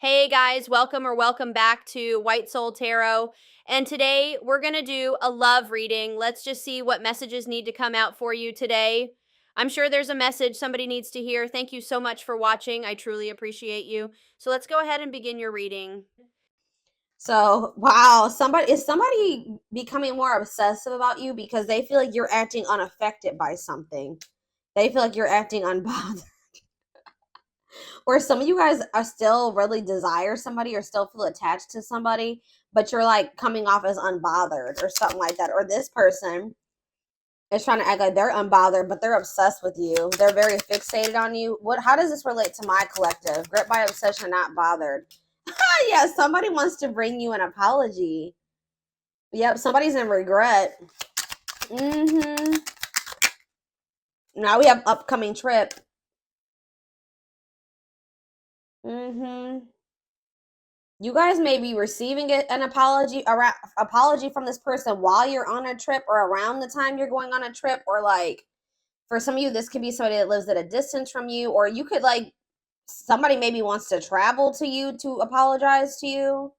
Hey guys, welcome back to White Soul Tarot. And today we're going to do a love reading. Let's just see what messages need to come out for you today. I'm sure there's a message somebody needs to hear. Thank you so much for watching. I truly appreciate you. So let's go ahead and begin your reading. So, wow, is somebody becoming more obsessive about you because they feel like you're acting unaffected by something. They feel like you're acting unbothered. Or some of you guys are still really desire somebody or still feel attached to somebody, but you're like coming off as unbothered or something like that. Or this person is trying to act like they're unbothered, but they're obsessed with you. They're very fixated on you. How does this relate to my collective? Gripped by obsession, not bothered. Yeah, somebody wants to bring you an apology. Yep, somebody's in regret. Now we have upcoming trip. You guys may be receiving an apology from this person while you're on a trip or around the time you're going on a trip, or like for some of you this could be somebody that lives at a distance from you, or you could like somebody maybe wants to travel to you to apologize to you.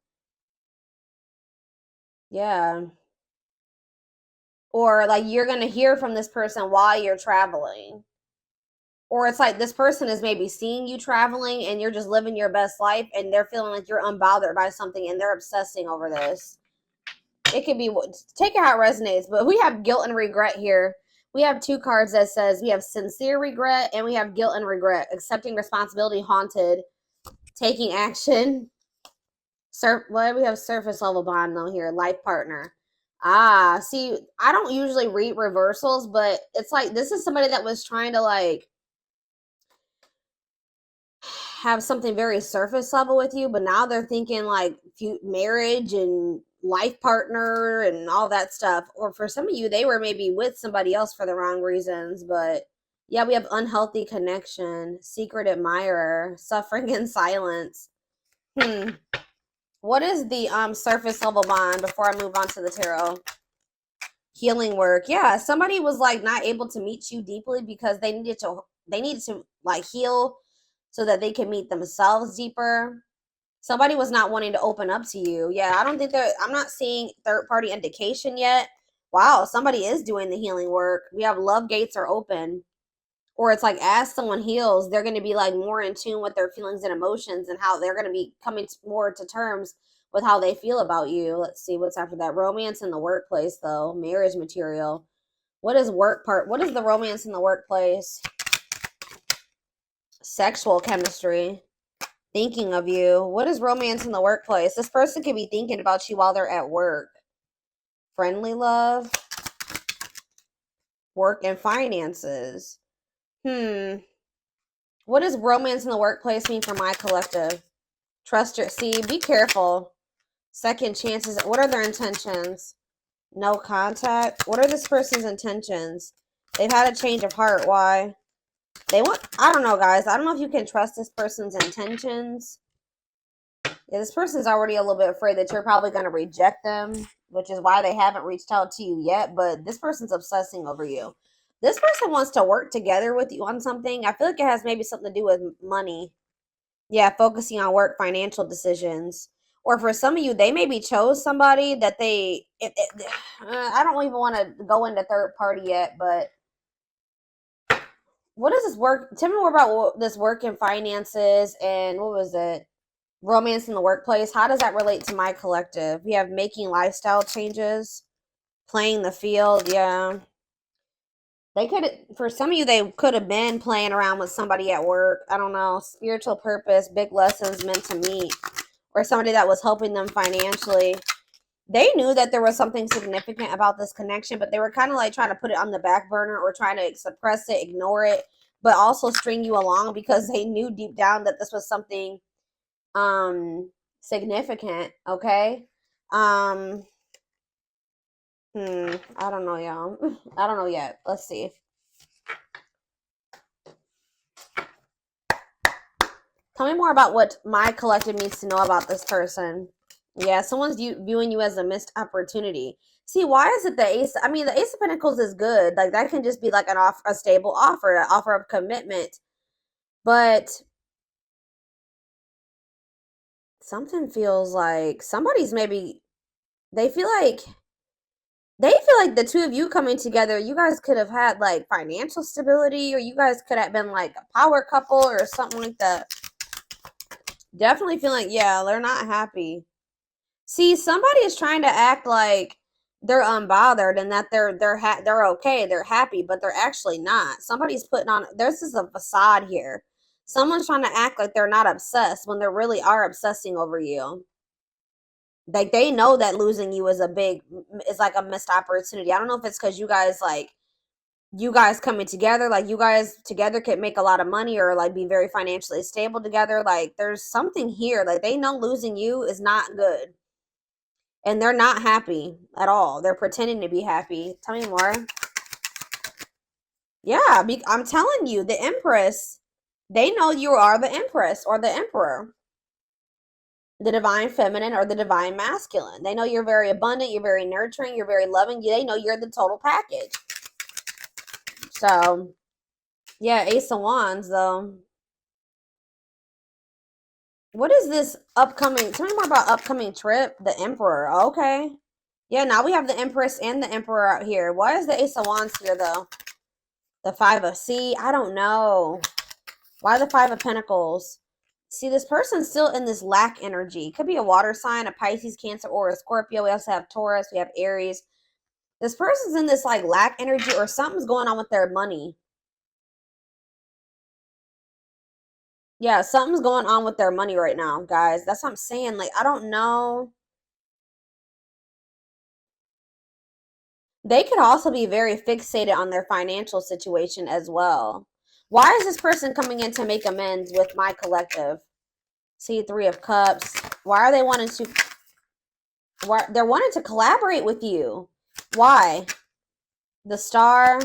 Yeah. Or like you're going to hear from this person while you're traveling. Or it's like this person is maybe seeing you traveling and you're just living your best life and they're feeling like you're unbothered by something and they're obsessing over this. It could be, take it how it resonates, but we have guilt and regret here. We have two cards that says we have sincere regret and we have guilt and regret, accepting responsibility, haunted, taking action. What do we have? Surface level bond though here, life partner. See, I don't usually read reversals, but it's like this is somebody that was trying to like have something very surface level with you, but now they're thinking like marriage and life partner and all that stuff. Or for some of you, they were maybe with somebody else for the wrong reasons. But yeah, we have unhealthy connection, secret admirer, suffering in silence. What is the surface level bond before I move on to the tarot? Healing work. Yeah, somebody was like not able to meet you deeply because they needed to like heal so that they can meet themselves deeper. Somebody was not wanting to open up to you. Yeah, I don't think that I'm not seeing third party indication yet. Wow, somebody is doing the healing work. We have love gates are open. Or it's like as someone heals, they're going to be like more in tune with their feelings and emotions and how they're going to be coming more to terms with how they feel about you. Let's see what's after that. Romance in the workplace though, marriage material. What is what is the romance in the workplace? Sexual chemistry. Thinking of you. What is romance in the workplace? This person could be thinking about you while they're at work. Friendly love. Work and finances. What does romance in the workplace mean for my collective? Trust your, see, be careful. Second chances. What are their intentions? No contact. What are this person's intentions? They've had a change of heart. Why? They want, I don't know, guys. I don't know if you can trust this person's intentions. Yeah, this person's already a little bit afraid that you're probably going to reject them, which is why they haven't reached out to you yet. But this person's obsessing over you. This person wants to work together with you on something. I feel like it has maybe something to do with money. Yeah, focusing on work, financial decisions. Or for some of you, they maybe chose somebody that I don't even want to go into third party yet, but what is this work? Tell me more about this work and finances and what was it? Romance in the workplace. How does that relate to my collective? We have making lifestyle changes, playing the field. Yeah. They could, for some of you, they could have been playing around with somebody at work. I don't know. Spiritual purpose, big lessons meant to meet, or somebody that was helping them financially. They knew that there was something significant about this connection, but they were kind of like trying to put it on the back burner or trying to suppress it, ignore it, but also string you along because they knew deep down that this was something significant. Okay. um I don't know, y'all. I don't know yet. Let's see. Tell me more about what my collective needs to know about this person. Yeah, someone's viewing you as a missed opportunity. See, why is it the ace? I mean, the ace of pentacles is good. Like that can just be like a stable offer, an offer of commitment. But Something feels like somebody's maybe, they feel like, they feel like the two of you coming together, you guys could have had like financial stability, or you guys could have been like a power couple or something like that. Definitely feel like, yeah, they're not happy. See, somebody is trying to act like they're unbothered and that they're okay, they're happy, but they're actually not. Somebody's putting on, this is a facade here. Someone's trying to act like they're not obsessed when they really are obsessing over you. Like they know that losing you is like a missed opportunity. I don't know if it's because you guys coming together, like you guys together can make a lot of money or like be very financially stable together. Like there's something here. Like they know losing you is not good. And they're not happy at all. They're pretending to be happy. Tell me more. Yeah, I'm telling you, the Empress, they know you are the Empress or the Emperor, the divine feminine or the divine masculine. They know you're very abundant, you're very nurturing, you're very loving. They know you're the total package. So, yeah, Ace of Wands, though. What is this upcoming? Tell me more about upcoming trip. The Emperor. Okay. Yeah, now we have the Empress and the Emperor out here. Why is the Ace of Wands here, though? The Five of, see, I don't know. Why the Five of Pentacles? See, this person's still in this lack energy. Could be a water sign, a Pisces, Cancer, or a Scorpio. We also have Taurus. We have Aries. This person's in this like lack energy, or something's going on with their money. Yeah, something's going on with their money right now, guys. That's what I'm saying. Like, I don't know. They could also be very fixated on their financial situation as well. Why is this person coming in to make amends with my collective? See, Three of Cups. Why are they wanting to? Why they're wanting to collaborate with you? Why? The Star,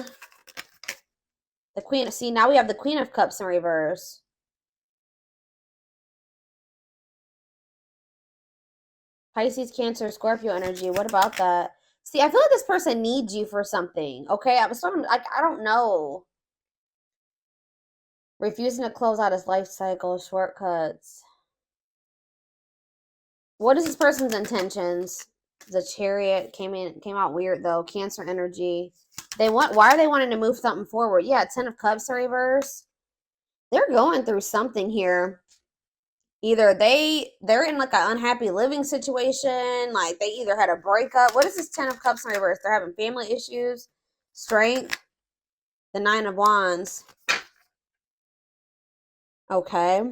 the Queen. See, now we have the Queen of Cups in reverse. Pisces, Cancer, Scorpio energy. What about that? See, I feel like this person needs you for something. Okay, I was sort of like, I don't know. Refusing to close out his life cycle, shortcuts. What is this person's intentions? The Chariot came out weird though. Cancer energy. Why are they wanting to move something forward? Yeah, Ten of Cups in reverse. They're going through something here. Either they're in like an unhappy living situation, like they either had a breakup. What is this Ten of Cups in reverse? They're having family issues. Strength. The Nine of Wands. Okay.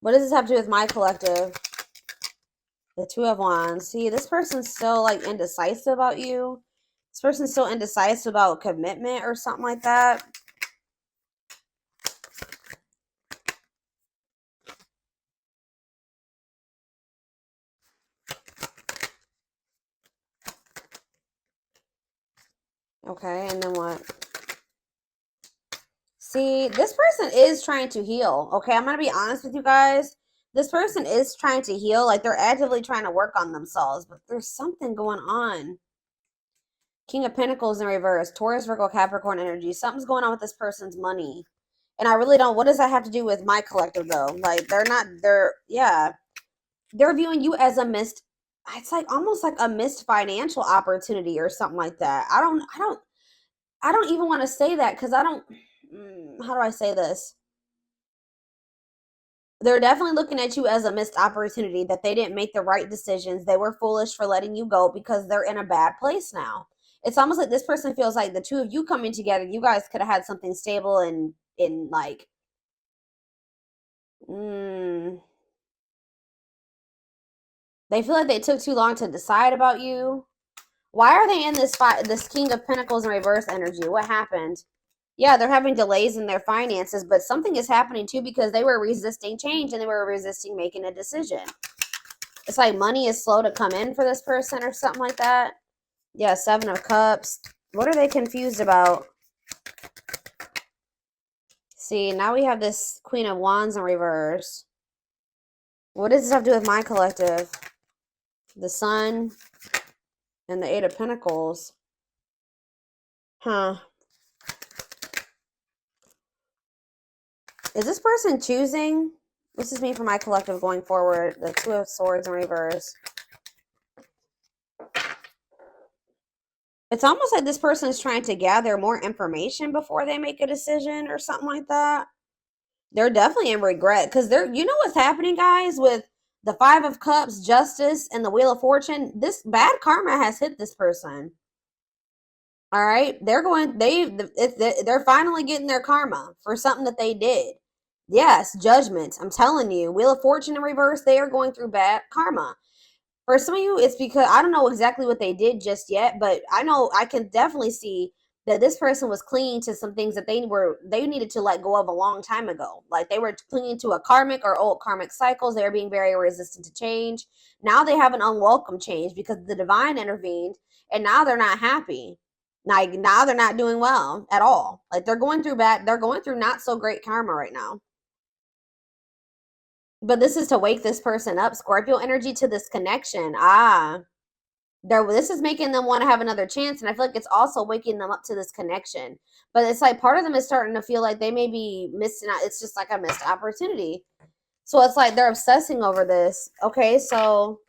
What does this have to do with my collective? The Two of Wands. See, this person's still like indecisive about you. This person's still indecisive about commitment or something like that. Okay, and then what? See, this person is trying to heal. Okay, I'm going to be honest with you guys. This person is trying to heal. Like, they're actively trying to work on themselves. But there's something going on. King of Pentacles in reverse. Taurus, Virgo, Capricorn energy. Something's going on with this person's money. And I really don't. What does that have to do with my collective, though? Like, yeah. They're viewing you as a missed, it's like almost like a missed financial opportunity or something like that. I don't even want to say that because I don't, how do I say this? They're definitely looking at you as a missed opportunity, that they didn't make the right decisions. They were foolish for letting you go because they're in a bad place now. It's almost like this person feels like the two of you coming together, you guys could have had something stable and in like, they feel like they took too long to decide about you. Why are they in this King of Pentacles in reverse energy? What happened? Yeah, they're having delays in their finances, but something is happening too because they were resisting change and they were resisting making a decision. It's like money is slow to come in for this person or something like that. Yeah, Seven of Cups. What are they confused about? See, now we have this Queen of Wands in reverse. What does this have to do with my collective? The Sun and the Eight of Pentacles. Huh. Is this person choosing? This is me for my collective going forward. The Two of Swords in reverse. It's almost like this person is trying to gather more information before they make a decision or something like that. They're definitely in regret because you know what's happening, guys, with the Five of Cups, Justice, and the Wheel of Fortune. This bad karma has hit this person. All right, they're finally getting their karma for something that they did. Yes, judgment. I'm telling you, Wheel of Fortune in reverse. They are going through bad karma. For some of you, it's because I don't know exactly what they did just yet, but I know I can definitely see that this person was clinging to some things that they needed to let go of a long time ago. Like they were clinging to a karmic or old karmic cycles. They were being very resistant to change. Now they have an unwelcome change because the divine intervened, and now they're not happy. Like now they're not doing well at all. Like they're going through not so great karma right now. But this is to wake this person up, Scorpio energy, to this connection. This is making them want to have another chance, and I feel like it's also waking them up to this connection. But it's like part of them is starting to feel like they may be missing out. It's just like a missed opportunity. So it's like they're obsessing over this. Okay, so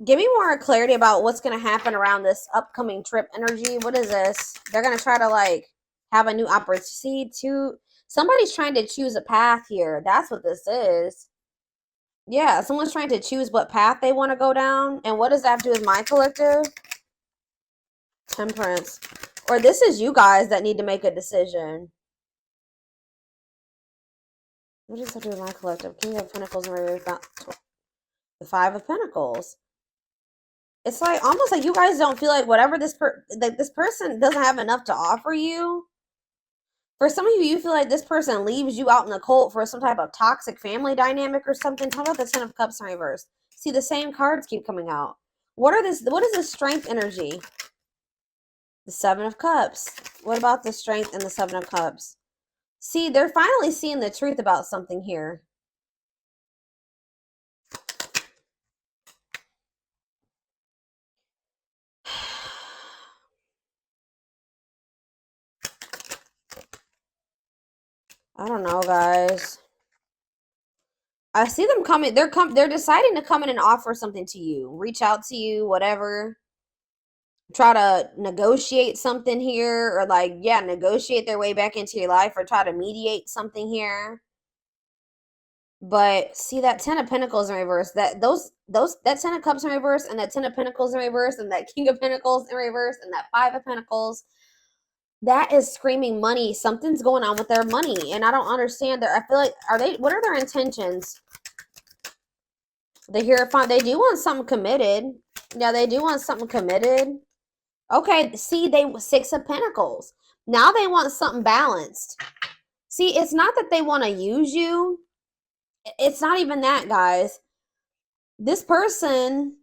give me more clarity about what's going to happen around this upcoming trip energy. What is this? They're going to try to like have a new opportunity to. Somebody's trying to choose a path here. That's what this is. Yeah, someone's trying to choose what path they want to go down. And what does that have to do with my collective? Temperance. Or this is you guys that need to make a decision. What does that do with my collective? King of Pentacles and the Five of Pentacles. It's like almost like you guys don't feel like whatever this person doesn't have enough to offer you. For some of you, you feel like this person leaves you out in the cold for some type of toxic family dynamic or something. Talk about the Ten of Cups in reverse. See, the same cards keep coming out. What is this strength energy? The Seven of Cups. What about the strength and the Seven of Cups? See, they're finally seeing the truth about something here. I don't know, guys. I see them coming. They're deciding to come in and offer something to you. Reach out to you, whatever. Try to negotiate something here, or like, yeah, negotiate their way back into your life, or try to mediate something here. But see that Ten of Pentacles in reverse, that Ten of Cups in reverse, and that Ten of Pentacles in reverse, and that King of Pentacles in reverse, and that Five of Pentacles, that is screaming money. Something's going on with their money, and I don't understand. I feel like what are their intentions? They do want something committed. Yeah, they do want something committed. Okay, see, Six of Pentacles. Now they want something balanced. See, it's not that they want to use you. It's not even that, guys. This person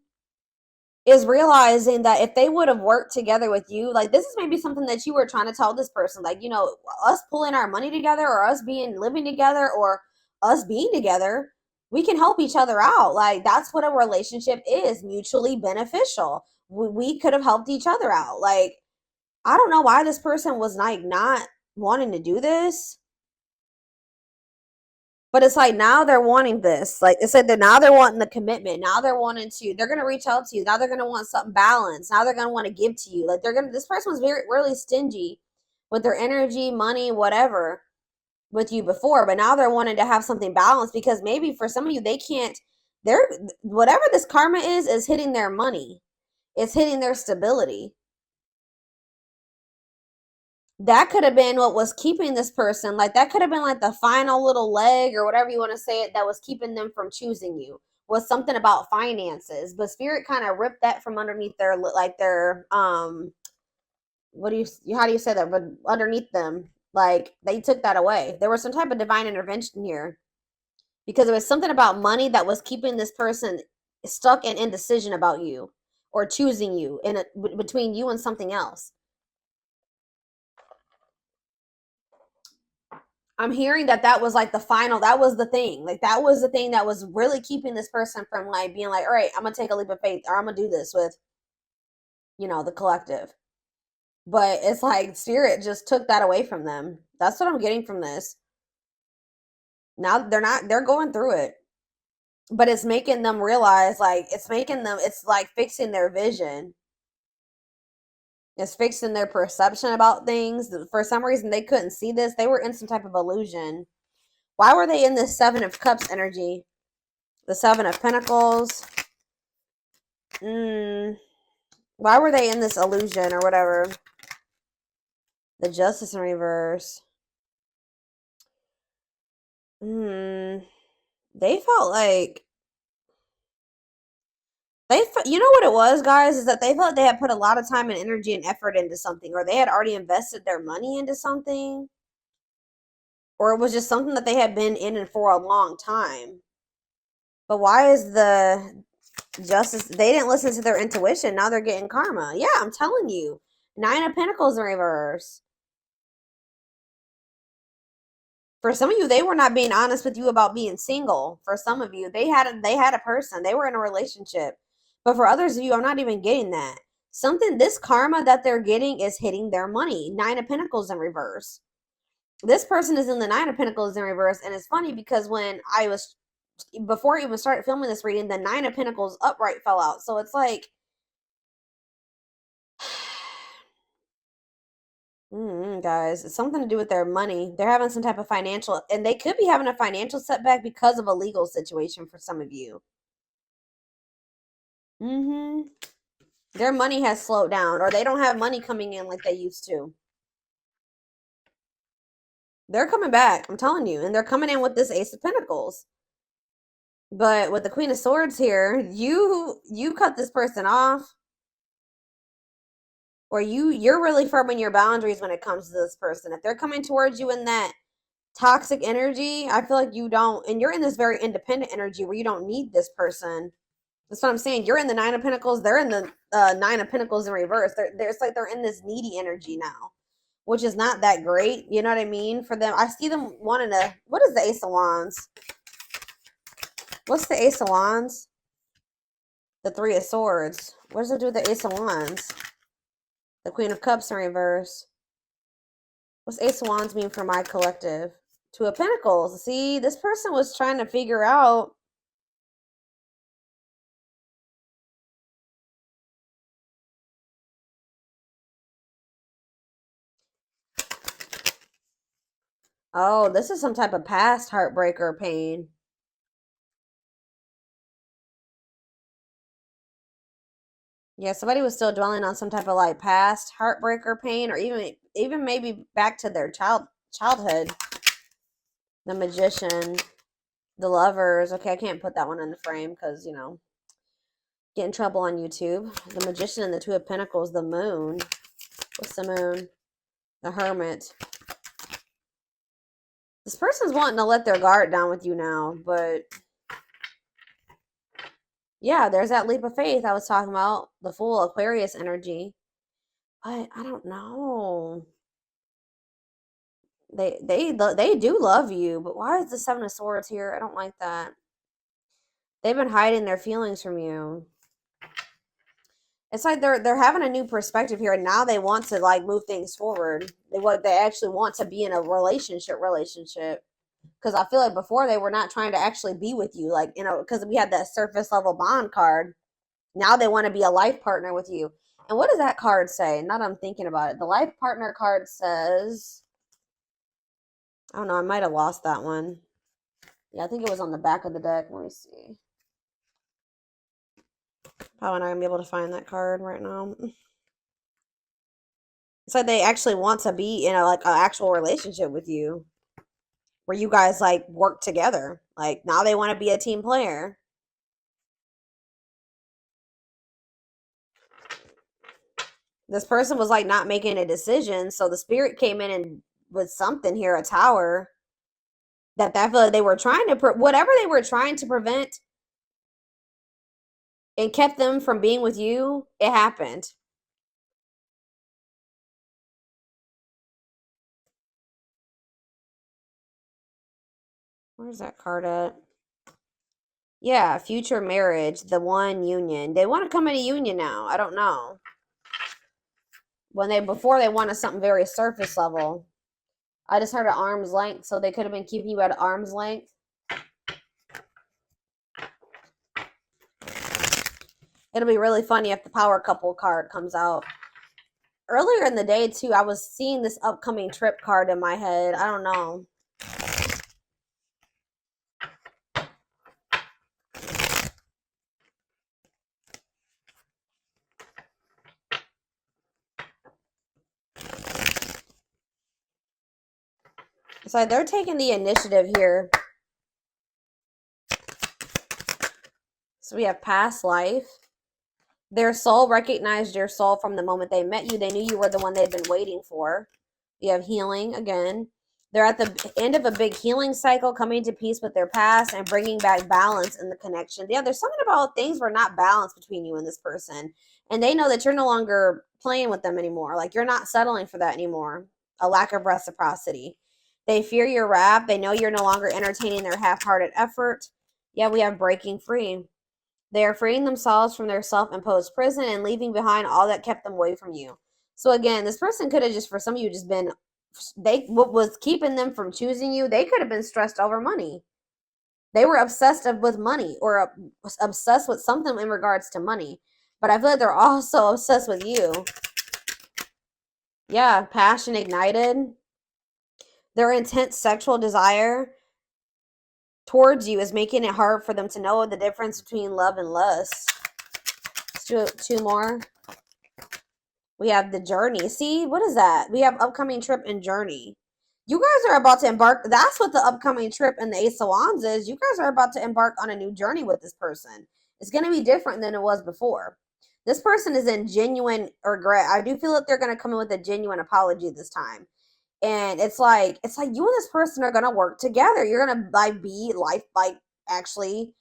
is realizing that if they would have worked together with you, like this is maybe something that you were trying to tell this person, like, you know, us pulling our money together, or us living together, or us being together, we can help each other out. Like that's what a relationship is, mutually beneficial. We could have helped each other out. Like I don't know why this person was like not wanting to do this. But it's like now they're wanting this. Like it's like now they're wanting the commitment. Now they're gonna reach out to you. Now they're gonna want something balanced. Now they're gonna want to give to you. Like this person was really stingy with their energy, money, whatever with you before. But now they're wanting to have something balanced because maybe for some of you, whatever this karma is hitting their money. It's hitting their stability. That could have been what was keeping this person, like that could have been like the final little leg or whatever you want to say it, that was keeping them from choosing you, was something about finances. But spirit kind of ripped that from underneath their how do you say that, but underneath them, like they took that away. There was some type of divine intervention here because it was something about money that was keeping this person stuck in indecision about you or choosing you between you and something else. I'm hearing that was like that was the thing. Like that was the thing that was really keeping this person from like being like, all right, I'm going to take a leap of faith, or I'm going to do this with, the collective. But it's like spirit just took that away from them. That's what I'm getting from this. Now they're going through it. But it's making them realize, like, it's like fixing their vision. It's fixing their perception about things. For some reason, they couldn't see this. They were in some type of illusion. Why were they in this Seven of Cups energy? The Seven of Pentacles. Why were they in this illusion or whatever? The Justice in reverse. They felt like you know what it was, guys, is that they felt they had put a lot of time and energy and effort into something, or they had already invested their money into something, or it was just something that they had been in it for a long time. But why is the Justice? They didn't listen to their intuition. Now they're getting karma. Yeah, I'm telling you. Nine of Pentacles in reverse. For some of you, they were not being honest with you about being single. For some of you, they had a person. They were in a relationship. But for others of you, I'm not even getting that. This karma that they're getting is hitting their money. Nine of Pentacles in reverse. This person is in the Nine of Pentacles in reverse. And it's funny because before I even started filming this reading, the Nine of Pentacles upright fell out. So it's like, guys, it's something to do with their money. They're having some type of financial, and they could be having a financial setback because of a legal situation for some of you. Their money has slowed down, or they don't have money coming in like they used to. They're coming back, I'm telling you, and they're coming in with this Ace of Pentacles. But with the Queen of Swords here, you cut this person off, or you're really firm in your boundaries when it comes to this person. If they're coming towards you in that toxic energy, I feel like you don't, and you're in this very independent energy where you don't need this person. That's what I'm saying. You're in the Nine of Pentacles. They're in the Nine of Pentacles in reverse. It's like they're in this needy energy now, which is not that great. You know what I mean? For them, I see them wanting to. What is the Ace of Wands? What's the Ace of Wands? The Three of Swords. What does it do with the Ace of Wands? The Queen of Cups in reverse. What's Ace of Wands mean for my collective? Two of Pentacles. See, this person was trying to figure out. Oh, this is some type of past heartbreak or pain. Yeah, somebody was still dwelling on some type of like past heartbreak or pain, or even maybe back to their childhood. The Magician, the Lovers. Okay, I can't put that one in the frame because, get in trouble on YouTube. The Magician and the Two of Pentacles, the Moon. What's the Moon? The Hermit. This person's wanting to let their guard down with you now, but yeah, there's that leap of faith I was talking about, the full Aquarius energy. But I don't know. They do love you, but why is the Seven of Swords here? I don't like that. They've been hiding their feelings from you. It's like they're having a new perspective here, and now they want to like move things forward. They actually want to be in a relationship. Because I feel like before they were not trying to actually be with you, like, because we had that surface level bond card. Now they want to be a life partner with you. And what does that card say? Now that I'm thinking about it, the life partner card says, I don't know, I might have lost that one. Yeah, I think it was on the back of the deck. Let me see. Probably not gonna be able to find that card right now. It's like they actually want to be in an actual relationship with you, where you guys like work together. Like now they want to be a team player. This person was like not making a decision, so the spirit came in and with something here, a Tower. That felt like they were trying to whatever they were trying to prevent and kept them from being with you, it happened. Where's that card at? Yeah, future marriage, the one union. They want to come in a union now. I don't know. Before they wanted something very surface level. I just heard at arm's length, so they could have been keeping you at arm's length. It'll be really funny if the power couple card comes out. Earlier in the day, too, I was seeing this upcoming trip card in my head. I don't know. It's like they're taking the initiative here. So we have past life. Their soul recognized your soul from the moment they met you. They knew you were the one they'd been waiting for. You have healing again. They're at the end of a big healing cycle, coming to peace with their past and bringing back balance in the connection. Yeah, there's something about things were not balanced between you and this person. And they know that you're no longer playing with them anymore. Like, you're not settling for that anymore. A lack of reciprocity. They fear your wrath. They know you're no longer entertaining their half-hearted effort. Yeah, we have breaking free. They are freeing themselves from their self-imposed prison and leaving behind all that kept them away from you. So again, this person could have just, for some of you, just been, what was keeping them from choosing you, they could have been stressed over money. They were obsessed with money, or obsessed with something in regards to money. But I feel like they're also obsessed with you. Yeah, passion ignited. Their intense sexual desire towards you is making it hard for them to know the difference between love and lust. Two more. We have the journey. See, what is that? We have upcoming trip and journey. You guys are about to embark. That's what the upcoming trip and the Ace of Wands is. You guys are about to embark on a new journey with this person. It's going to be different than it was before. This person is in genuine regret. I do feel that they're going to come in with a genuine apology this time. And it's like you and this person are gonna work together. You're gonna be actually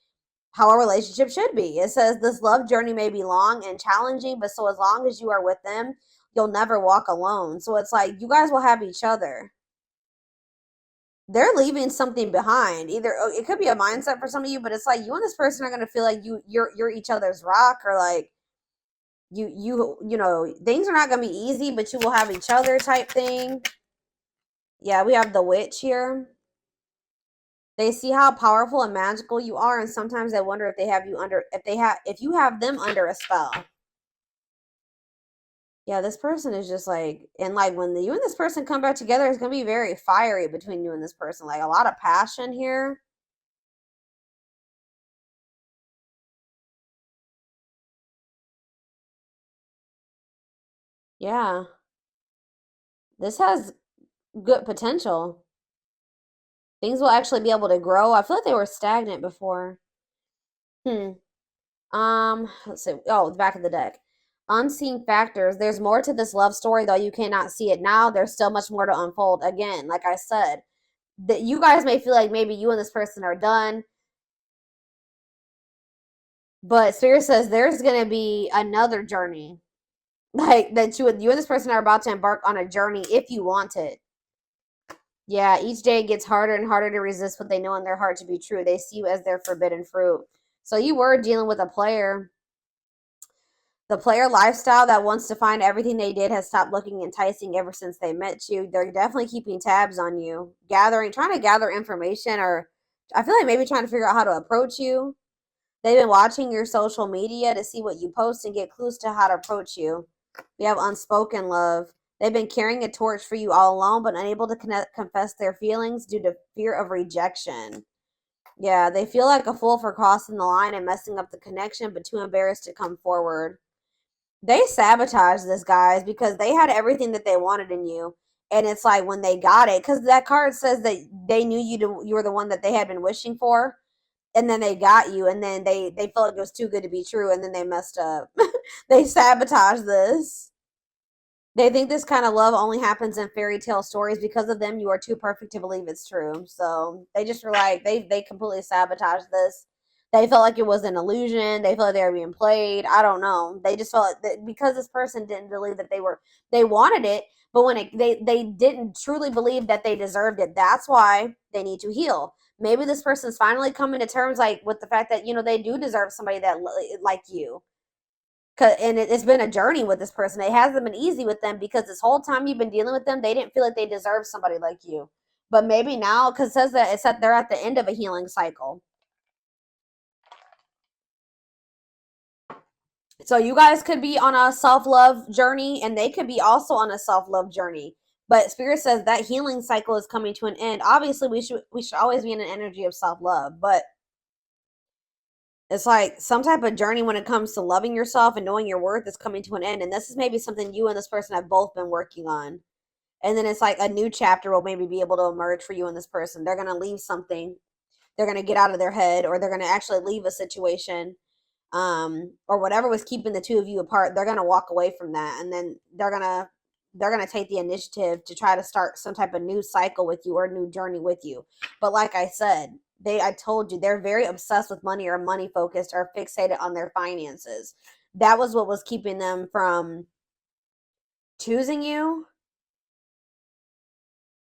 how a relationship should be. It says this love journey may be long and challenging, but so as long as you are with them, you'll never walk alone. So it's like you guys will have each other. They're leaving something behind. Either it could be a mindset for some of you, but it's like you and this person are gonna feel like you're each other's rock, or like you know, things are not gonna be easy, but you will have each other type thing. Yeah, we have the witch here. They see how powerful and magical you are, and sometimes they wonder if they have you under, if you have them under a spell. Yeah, this person is just like, and like when you and this person come back together, it's gonna be very fiery between you and this person. Like a lot of passion here. Yeah, this has good potential. Things will actually be able to grow. I feel like they were stagnant before. Let's see. Oh, the back of the deck. Unseen factors. There's more to this love story, though you cannot see it now. There's still much more to unfold. Again, like I said, that you guys may feel like maybe you and this person are done, but Spirit says there's gonna be another journey. Like that you and this person are about to embark on a journey if you want it. Yeah, each day it gets harder and harder to resist what they know in their heart to be true. They see you as their forbidden fruit. So you were dealing with a player. The player lifestyle that wants to find everything they did has stopped looking enticing ever since they met you. They're definitely keeping tabs on you, trying to gather information, or I feel like maybe trying to figure out how to approach you. They've been watching your social media to see what you post and get clues to how to approach you. We have unspoken love. They've been carrying a torch for you all alone, but unable to confess their feelings due to fear of rejection. Yeah, they feel like a fool for crossing the line and messing up the connection, but too embarrassed to come forward. They sabotaged this, guys, because they had everything that they wanted in you. And it's like when they got it, because that card says that they knew you were the one that they had been wishing for, and then they got you, and then they felt like it was too good to be true, and then they messed up. They sabotaged this. They think this kind of love only happens in fairy tale stories. Because of them, you are too perfect to believe it's true. So they just were like, they completely sabotaged this. They felt like it was an illusion. They felt like they were being played. I don't know. They just felt like that because this person didn't believe that they wanted it, but when they didn't truly believe that they deserved it. That's why they need to heal. Maybe this person's finally coming to terms like with the fact that, you know, they do deserve somebody that like you. And it's been a journey with this person. It hasn't been easy with them because this whole time you've been dealing with them, they didn't feel like they deserved somebody like you. But maybe now, because it says that they're at the end of a healing cycle. So you guys could be on a self-love journey, and they could be also on a self-love journey. But Spirit says that healing cycle is coming to an end. Obviously, we should always be in an energy of self-love, but it's like some type of journey when it comes to loving yourself and knowing your worth is coming to an end. And this is maybe something you and this person have both been working on. And then it's like a new chapter will maybe be able to emerge for you and this person. They're going to leave something. They're going to get out of their head, or they're going to actually leave a situation, or whatever was keeping the two of you apart. They're going to walk away from that. And then they're going to take the initiative to try to start some type of new cycle with you or a new journey with you. But like I said, I told you, they're very obsessed with money, or money focused, or fixated on their finances. That was what was keeping them from choosing you,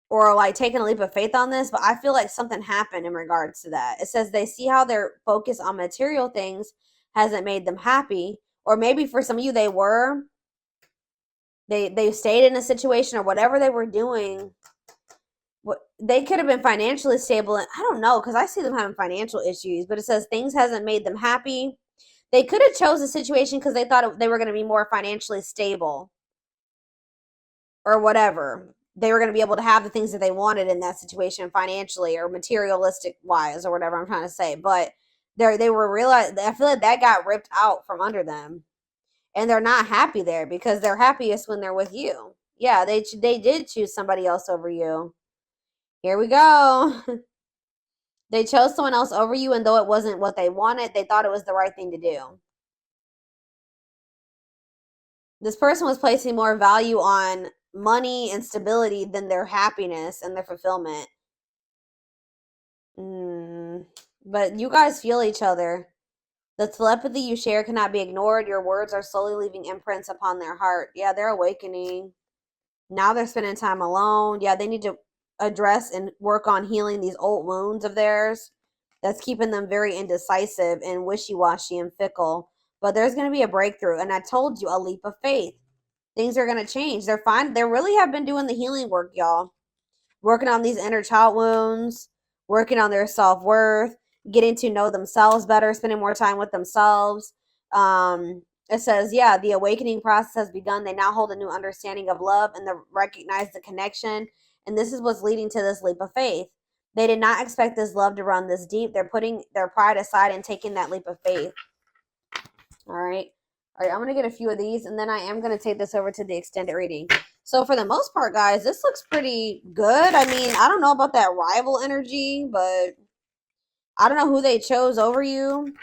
or like taking a leap of faith on this. But I feel like something happened in regards to that. It says they see how their focus on material things hasn't made them happy, or maybe for some of you they stayed in a situation or whatever they were doing. They could have been financially stable. I don't know, because I see them having financial issues, but it says things hasn't made them happy. They could have chose a situation because they thought they were going to be more financially stable or whatever. They were going to be able to have the things that they wanted in that situation financially or materialistic wise or whatever I'm trying to say. But they were realized. I feel like that got ripped out from under them, and they're not happy there because they're happiest when they're with you. Yeah, they did choose somebody else over you. Here we go. They chose someone else over you, and though it wasn't what they wanted, they thought it was the right thing to do. This person was placing more value on money and stability than their happiness and their fulfillment. But you guys feel each other. The telepathy you share cannot be ignored. Your words are slowly leaving imprints upon their heart. Yeah, they're awakening. Now they're spending time alone. Yeah, they need to address and work on healing these old wounds of theirs that's keeping them very indecisive and wishy-washy and fickle. But there's going to be a breakthrough. And I told you, a leap of faith. Things are going to change. They're fine. They really have been doing the healing work, y'all. Working on these inner child wounds, working on their self-worth, getting to know themselves better, spending more time with themselves. It says, yeah, the awakening process has begun. They now hold a new understanding of love, and they recognize the connection. And this is what's leading to this leap of faith. They did not expect this love to run this deep. They're putting their pride aside and taking that leap of faith. All right. All right, I'm going to get a few of these, and then I am going to take this over to the extended reading. So for the most part, guys, this looks pretty good. I mean, I don't know about that rival energy, but I don't know who they chose over you.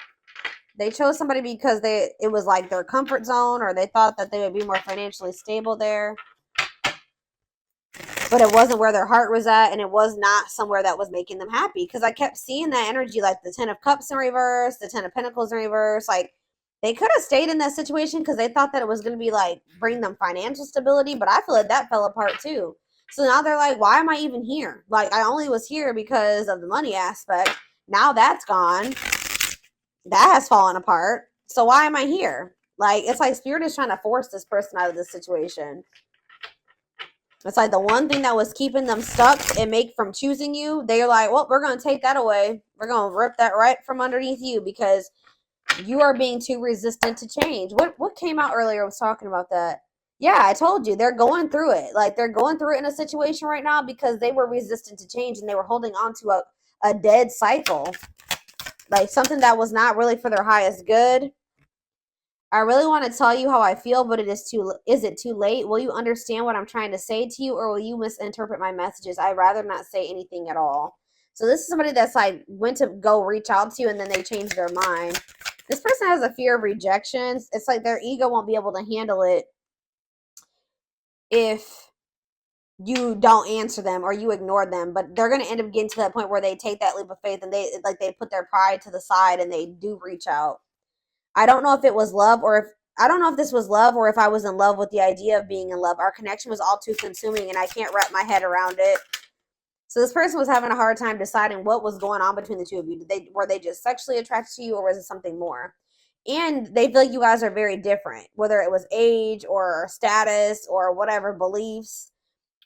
They chose somebody because it was like their comfort zone, or they thought that they would be more financially stable there. But it wasn't where their heart was at, and it was not somewhere that was making them happy. Because I kept seeing that energy, like the 10 of Cups in reverse, the 10 of Pentacles in reverse. Like, they could have stayed in that situation because they thought that it was going to be like bring them financial stability, but I feel like that fell apart too. So now they're like, why am I even here? Like, I only was here because of the money aspect. Now that's gone. That has fallen apart. So why am I here? Like, it's like Spirit is trying to force this person out of this situation. It's like the one thing that was keeping them stuck and make from choosing you, they're like, well, we're going to take that away. We're going to rip that right from underneath you because you are being too resistant to change. What came out earlier was talking about that. Yeah, I told you, they're going through it. Like, they're going through it in a situation right now because they were resistant to change, and they were holding on to a dead cycle. Like, something that was not really for their highest good. I really want to tell you how I feel, but is it too late? Will you understand what I'm trying to say to you, or will you misinterpret my messages? I'd rather not say anything at all. So this is somebody that's like went to go reach out to you, and then they changed their mind. This person has a fear of rejections. It's like their ego won't be able to handle it if you don't answer them or you ignore them. But they're going to end up getting to that point where they take that leap of faith, and they put their pride to the side, and they do reach out. I don't know if it was love, I don't know if this was love, or if I was in love with the idea of being in love. Our connection was all too consuming, and I can't wrap my head around it. So this person was having a hard time deciding what was going on between the two of you. Were they just sexually attracted to you, or was it something more? And they feel like you guys are very different, whether it was age or status or whatever, beliefs,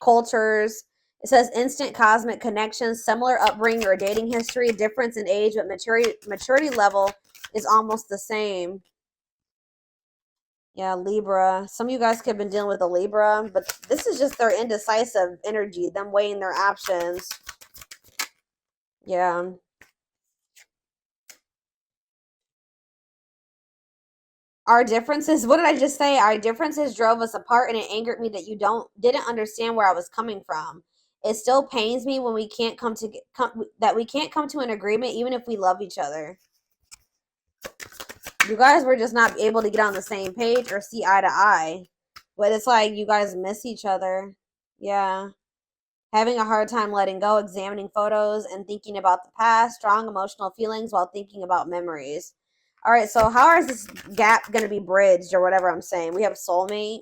cultures. It says instant cosmic connections, similar upbringing or dating history, difference in age, but maturity level is almost the same. Yeah, Libra. Some of you guys could have been dealing with a Libra, but this is just their indecisive energy, them weighing their options. Yeah. Our differences, what did I just say? Our differences drove us apart, and it angered me that you didn't understand where I was coming from. It still pains me when we can't that we can't come to an agreement even if we love each other. You guys were just not able to get on the same page or see eye to eye. But it's like you guys miss each other. Yeah. Having a hard time letting go, examining photos and thinking about the past, strong emotional feelings while thinking about memories. All right, so how is this gap going to be bridged or whatever I'm saying? We have soulmate.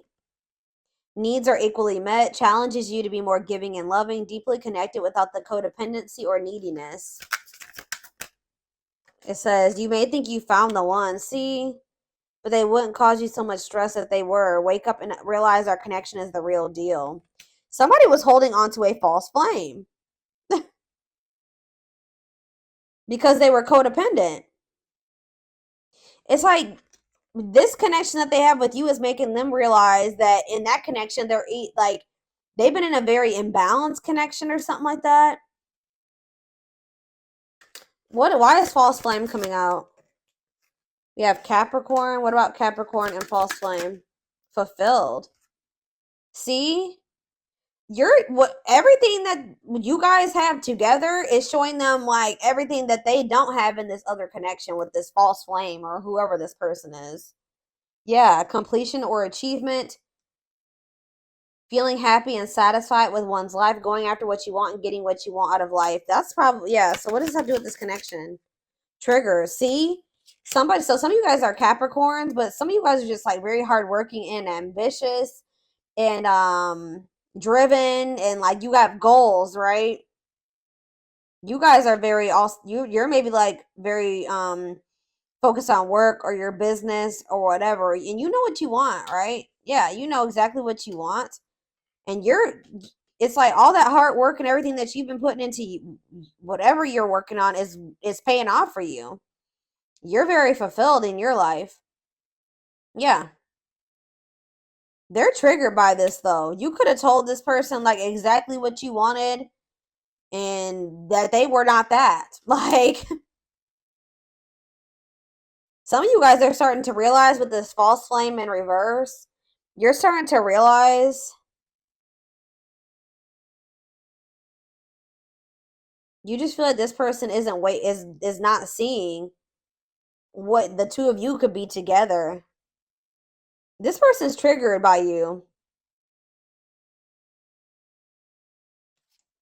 Needs are equally met, challenges you to be more giving and loving, deeply connected without the codependency or neediness. It says, you may think you found the one, see, but they wouldn't cause you so much stress if they were. Wake up and realize our connection is the real deal. Somebody was holding on to a false flame because they were codependent. It's like this connection that they have with you is making them realize that in that connection, they're like they've been in a very imbalanced connection or something like that. Why is false flame coming out? We have Capricorn. What about Capricorn and false flame? Fulfilled. See? Everything that you guys have together is showing them like everything that they don't have in this other connection with this false flame or whoever this person is. Yeah, completion or achievement, feeling happy and satisfied with one's life, going after what you want and getting what you want out of life. That's probably, yeah. So what does that do with this connection? Triggers. See? Some of you guys are Capricorns, but some of you guys are just like very hardworking and ambitious and driven, and like you got goals, right? You guys are very also you're maybe like very focused on work or your business or whatever, and you know what you want, right? Yeah, you know exactly what you want, and it's like all that hard work and everything that you've been putting into whatever you're working on is paying off for you. You're very fulfilled in your life. Yeah. They're triggered by this though. You could have told this person like exactly what you wanted and that they were not that. Like some of you guys are starting to realize with this false flame in reverse, you're starting to realize you just feel like this person is not seeing what the two of you could be together. This person's triggered by you.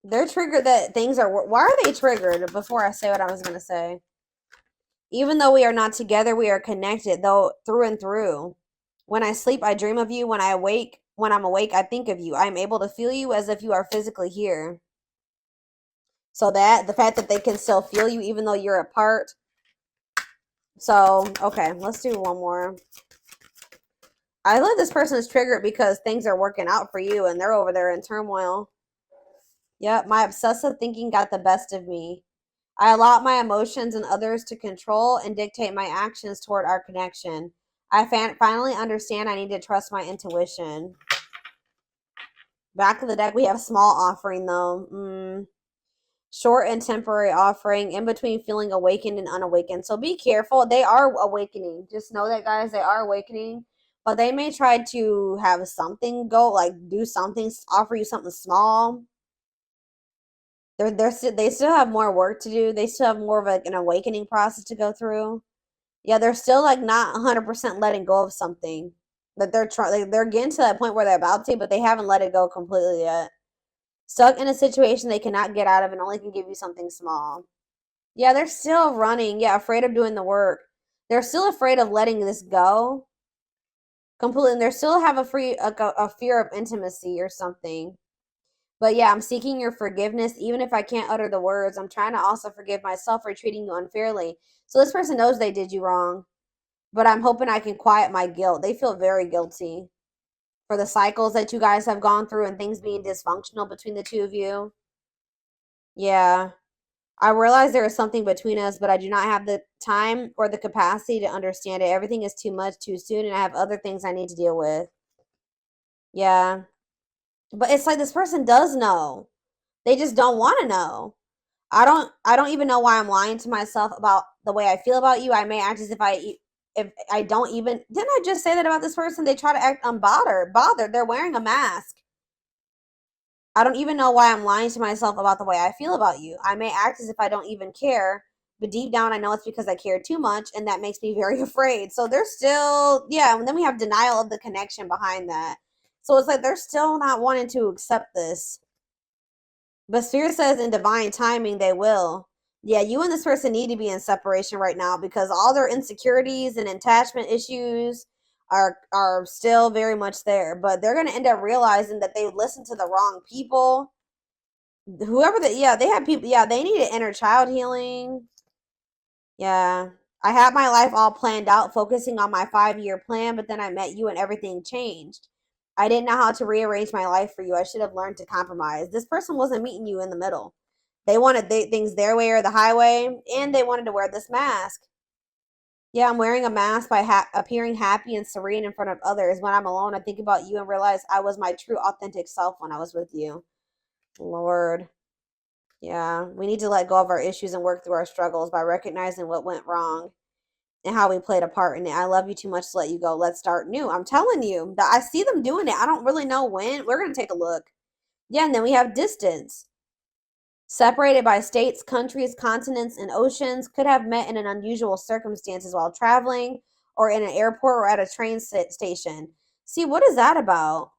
They're triggered that things are. Why are they triggered? Before I say what I was going to say. Even though we are not together, we are connected, though through and through. When I sleep, I dream of you. When I'm awake, I think of you. I am able to feel you as if you are physically here. So that the fact that they can still feel you even though you're apart. So, okay, let's do one more. I love this person is triggered because things are working out for you and they're over there in turmoil. Yep, my obsessive thinking got the best of me. I allowed my emotions and others to control and dictate my actions toward our connection. I finally understand I need to trust my intuition. Back of the deck, we have small offering, though. Short and temporary offering, in between feeling awakened and unawakened. So be careful. They are awakening. Just know that, guys, they are awakening. But they may try to have something go, like do something, offer you something small. They still have more work to do. They still have more of like an awakening process to go through. Yeah, they're still like not 100% letting go of something that they're getting to that point where they're about to, but they haven't let it go completely yet. Stuck in a situation they cannot get out of and only can give you something small. Yeah, they're still running. Yeah, afraid of doing the work. They're still afraid of letting this go completely, and they still have a fear of intimacy or something. But yeah, I'm seeking your forgiveness, even if I can't utter the words. I'm trying to also forgive myself for treating you unfairly. So this person knows they did you wrong. but I'm hoping I can quiet my guilt. They feel very guilty for the cycles that you guys have gone through and things being dysfunctional between the two of you. Yeah. I realize there is something between us, but I do not have the time or the capacity to understand it. Everything is too much too soon, and I have other things I need to deal with. Yeah. But it's like this person does know. They just don't want to know. I don't even know why I'm lying to myself about the way I feel about you. I may act as if I don't even, didn't I just say that about this person? They try to act bothered. They're wearing a mask. I don't even know why I'm lying to myself about the way I feel about you. I may act as if I don't even care, but deep down I know it's because I care too much, and that makes me very afraid. So they're still, yeah, and then we have denial of the connection behind that. So it's like they're still not wanting to accept this. But Spirit says in divine timing they will. Yeah, you and this person need to be in separation right now because all their insecurities and attachment issues are still very much there. But they're gonna end up realizing that they listened to the wrong people. Whoever that, yeah, they have people, yeah, they need an inner child healing. Yeah. I had my life all planned out, focusing on my 5-year plan, but then I met you and everything changed. I didn't know how to rearrange my life for you. I should have learned to compromise. This person wasn't meeting you in the middle. They wanted things their way or the highway, and they wanted to wear this mask. Yeah, I'm wearing a mask by appearing happy and serene in front of others. When I'm alone, I think about you and realize I was my true, authentic self when I was with you. Lord. Yeah, we need to let go of our issues and work through our struggles by recognizing what went wrong and how we played a part in it. I love you too much to let you go. Let's start new. I'm telling you, that I see them doing it. I don't really know when. We're going to take a look. Yeah, and then we have distance. Separated by states, countries, continents, and oceans, could have met in an unusual circumstances while traveling or in an airport or at a train station. See, what is that about?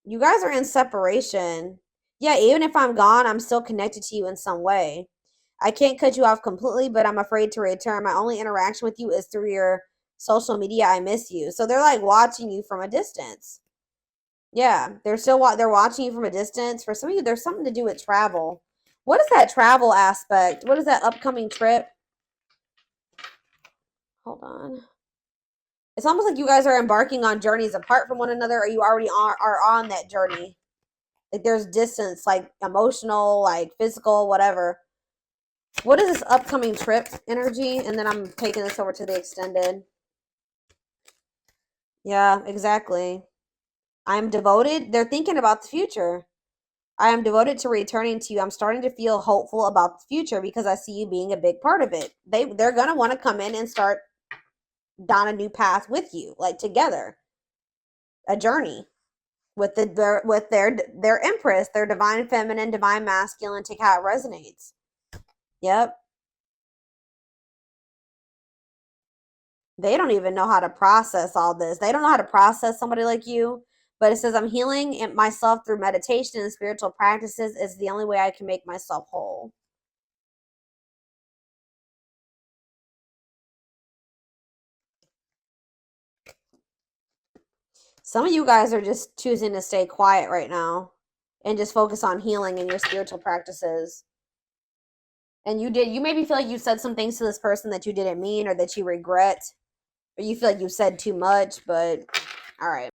You guys are in separation. Yeah, even if I'm gone, I'm still connected to you in some way. I can't cut you off completely, but I'm afraid to return. My only interaction with you is through your social media. I miss you. So they're like watching you from a distance. Yeah, they're watching you from a distance. For some of you, there's something to do with travel. What is that travel aspect? What is that upcoming trip? Hold on. It's almost like you guys are embarking on journeys apart from one another, or you already are on that journey. Like there's distance, like emotional, like physical, whatever. What is this upcoming trip energy? And then I'm taking this over to the extended. Yeah, exactly. I'm devoted. They're thinking about the future. I am devoted to returning to you. I'm starting to feel hopeful about the future because I see you being a big part of it. They're gonna want to come in and start down a new path with you, like together, a journey with their empress, their divine feminine, divine masculine. Take how it resonates. Yep. They don't even know how to process all this. They don't know how to process somebody like you. But it says, I'm healing myself through meditation and spiritual practices. It's the only way I can make myself whole. Some of you guys are just choosing to stay quiet right now and just focus on healing and your spiritual practices. And you maybe feel like you said some things to this person that you didn't mean or that you regret, or you feel like you said too much, but all right.